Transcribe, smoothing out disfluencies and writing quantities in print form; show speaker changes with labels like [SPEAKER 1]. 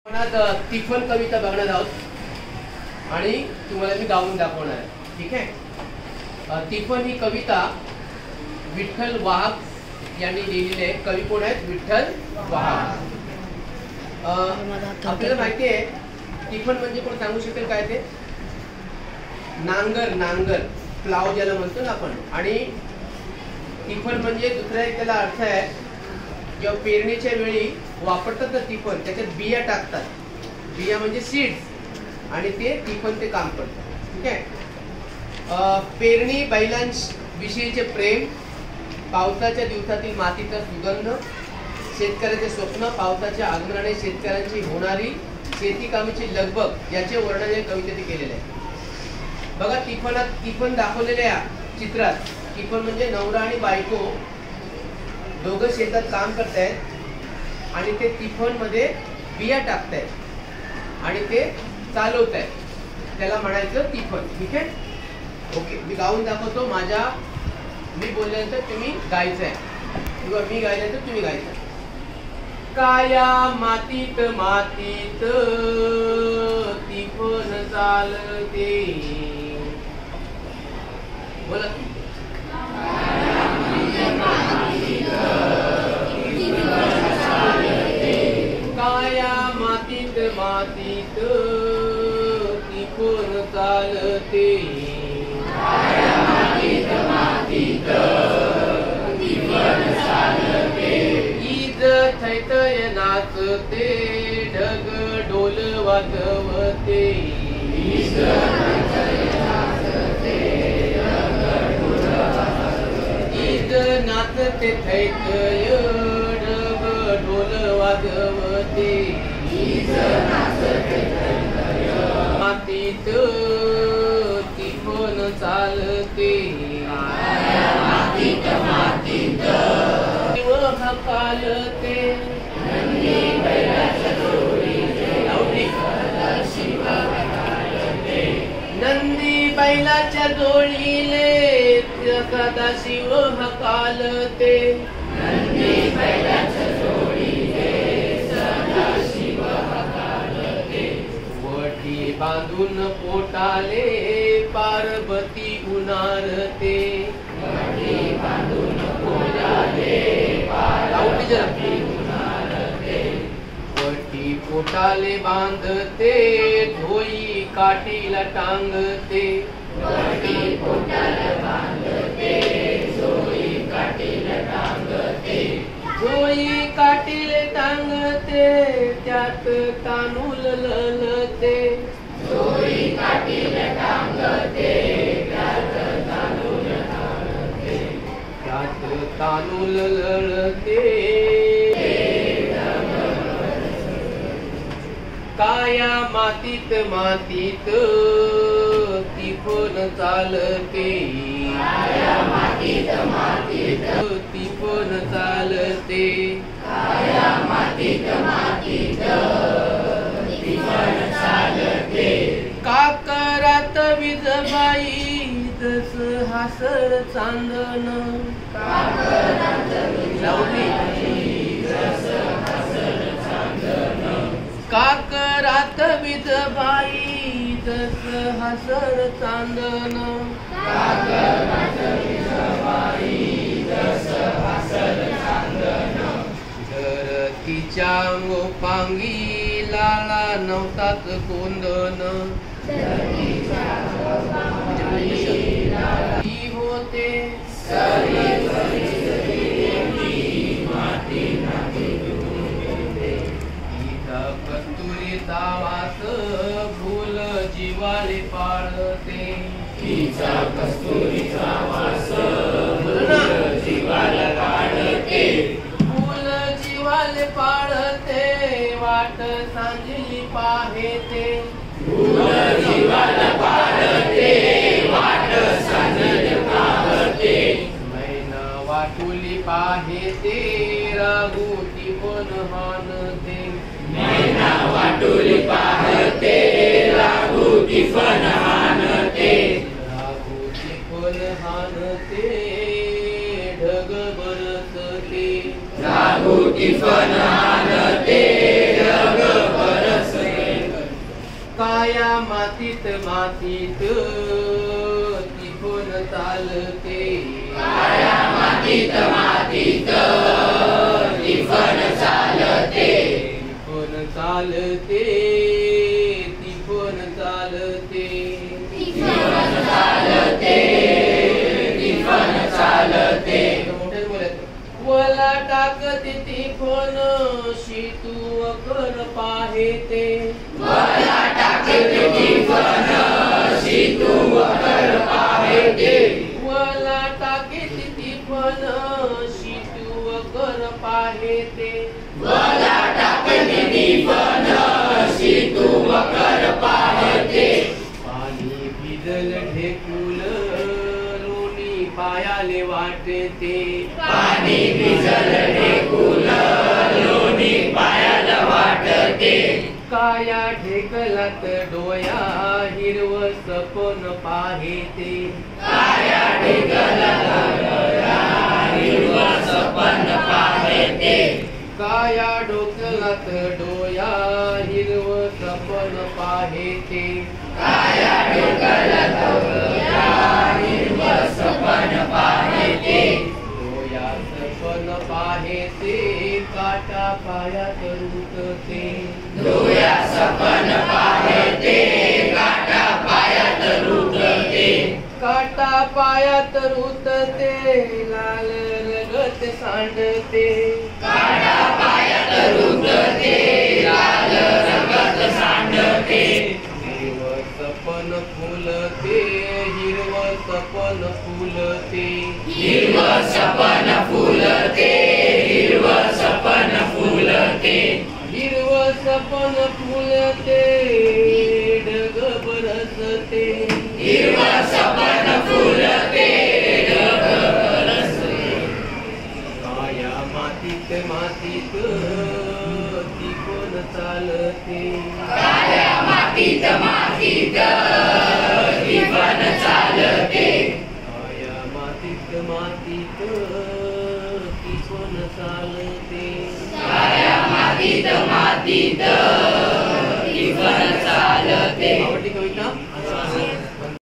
[SPEAKER 1] तिफन कविता बघणार आहोत आणि तुम्हाला मी गाऊन दाखवणार आहे. ठीक आहे. तिफन ही कविता विठ्ठल वाहक यांनी लिहिलेली आहे. कवी कोण आहेत? विठ्ठल वाहक. आपल्याला माहिती आहे तिफन म्हणजे कोण सांगू शकेल काय ते? नांगर, नांगर, प्लाव ज्याला म्हणतो ना आपण. आणि तिफन म्हणजे दुसरा एक त्याला अर्थ आहे, जेव्हा पेरणीच्या वेळी वापरतात ना तिफन, त्याच्यात बिया टाकतात. बिया म्हणजे सीड्स, आणि ते तिफन ते काम करतात. ठीक आहे. पेरणी बैलांविषयीचे प्रेम, पावसाच्या दिवसातील मातीचा सुगंध, शेतकऱ्याचे स्वप्न, पावसाच्या आगमनाने शेतकऱ्यांची होणारी शेती कामाची लगबग याचे वर्णन या कवितेत केलेले आहे. बघा तिफन दाखवलेल्या चित्रात, तिफन म्हणजे नवरा आणि बायको दोघं शेतात काम करतायत आणि ते तिफन मध्ये बिया टाकतायत आणि ते चालवतायत. त्याला म्हणायचं तिफन. ठीक आहे. ओके, मी गाऊन दाखवतो. मी बोलल्यानंतर तुम्ही गायचं आहे किंवा मी गायल्यानंतर तुम्ही गायचं. काया मातीत मातीत तिफन चालते. बोला. काया मातीत मातीत तिफन चालते. ईद थैतय नाचते, ढग डोल वाजवते. ईद नाचते थैतय, ढग डोल वाजवते. मातीत तिफन चालते. शिव हकालते. नंदी बैलाच्या जोडीले सदा शिव हकालते. वटी बांधून पोटाले पार्वती उनारते. वटी पोटाले बांधते, धोई काठीला टांगते. धोई काठीले टांगते, त्यात तांदूळ ललते. त्यात तांदूळ ललते. काया मातीत मातीत तिफन चालते. तिफन चालते. काकरात विजबाई जस हासर चांदण. काकरात विजबाई जस हसर चांदण. धरतीच्या अंगोपांगी लाला नवतात कोंदण. होते कस्तुरीचा वास फुल जीवाले पाळते. कस्तुरीचा वास जीवाला पाळते. फुल जीवाले पाळते, वाट सांजली पाहेते. जीवाला पाळते, वाट सांजली पाहते. मैना वाटुली पाहेते, रागू तिफन हानते. वाटुली पाहते, राघू तिफन हानते. राघू तिफन हानते, ढग बरसते. राघू तिफन हानते, ढग बरसते. मातीत मातीत टिपून चालते,
[SPEAKER 2] काळ्या मातीत मातीत टिपून चालते,
[SPEAKER 1] टिपून चालते, टिपून चालते,
[SPEAKER 2] टिपून चालते, टिपून चालते.
[SPEAKER 1] मोठ्याने बोलायचं. वला टाकते टिपून शितू कर पाहेते,
[SPEAKER 2] वला टाकते टिपून शितू कर पाहेते,
[SPEAKER 1] वला टाकते टिपून शितू कर पाहेते,
[SPEAKER 2] वला टाकते टिपून शितू कर पाहेते.
[SPEAKER 1] पाणी भिजल ढेकुल लोणी पायाले वाटते,
[SPEAKER 2] पाणी भिजल ढेकुल लोणी पायाला वाटते,
[SPEAKER 1] काया ढेकलात डोया हिरव सपन पाहेते,
[SPEAKER 2] काया ढेकलात डोया हिरवं सपन पाहेते,
[SPEAKER 1] काया ढोकलात डोया हिरव सपन पाहेते,
[SPEAKER 2] काया ढेकलात डोया हिरवं सपन पाहेते,
[SPEAKER 1] डोया सपन पाहेते काटा पायात रुतते,
[SPEAKER 2] डोया सपन पाहेते काटा पायात रुतते,
[SPEAKER 1] काटा पायात रुतते लाल रगत सांडते,
[SPEAKER 2] काटा पायात रुतते लाल रगत सांडते,
[SPEAKER 1] हिरव सपन फुलते, हिरव सपन फुलते,
[SPEAKER 2] हिरवं सपन फुलते, हिरवं सपन फुलते,
[SPEAKER 1] हिरव सपन फुलते ढग बरसते,
[SPEAKER 2] हिरवं सपन फुलते ढग बरसते.
[SPEAKER 1] काया मातीत मातीत टिपून चालते,
[SPEAKER 2] काळ्या मातीत मातीत टिपून चालते,
[SPEAKER 1] काया मातीत मातीत टिपून चालते.
[SPEAKER 2] काळ्या मातीत मातीत टिपून चालते.
[SPEAKER 1] आवडली कविता?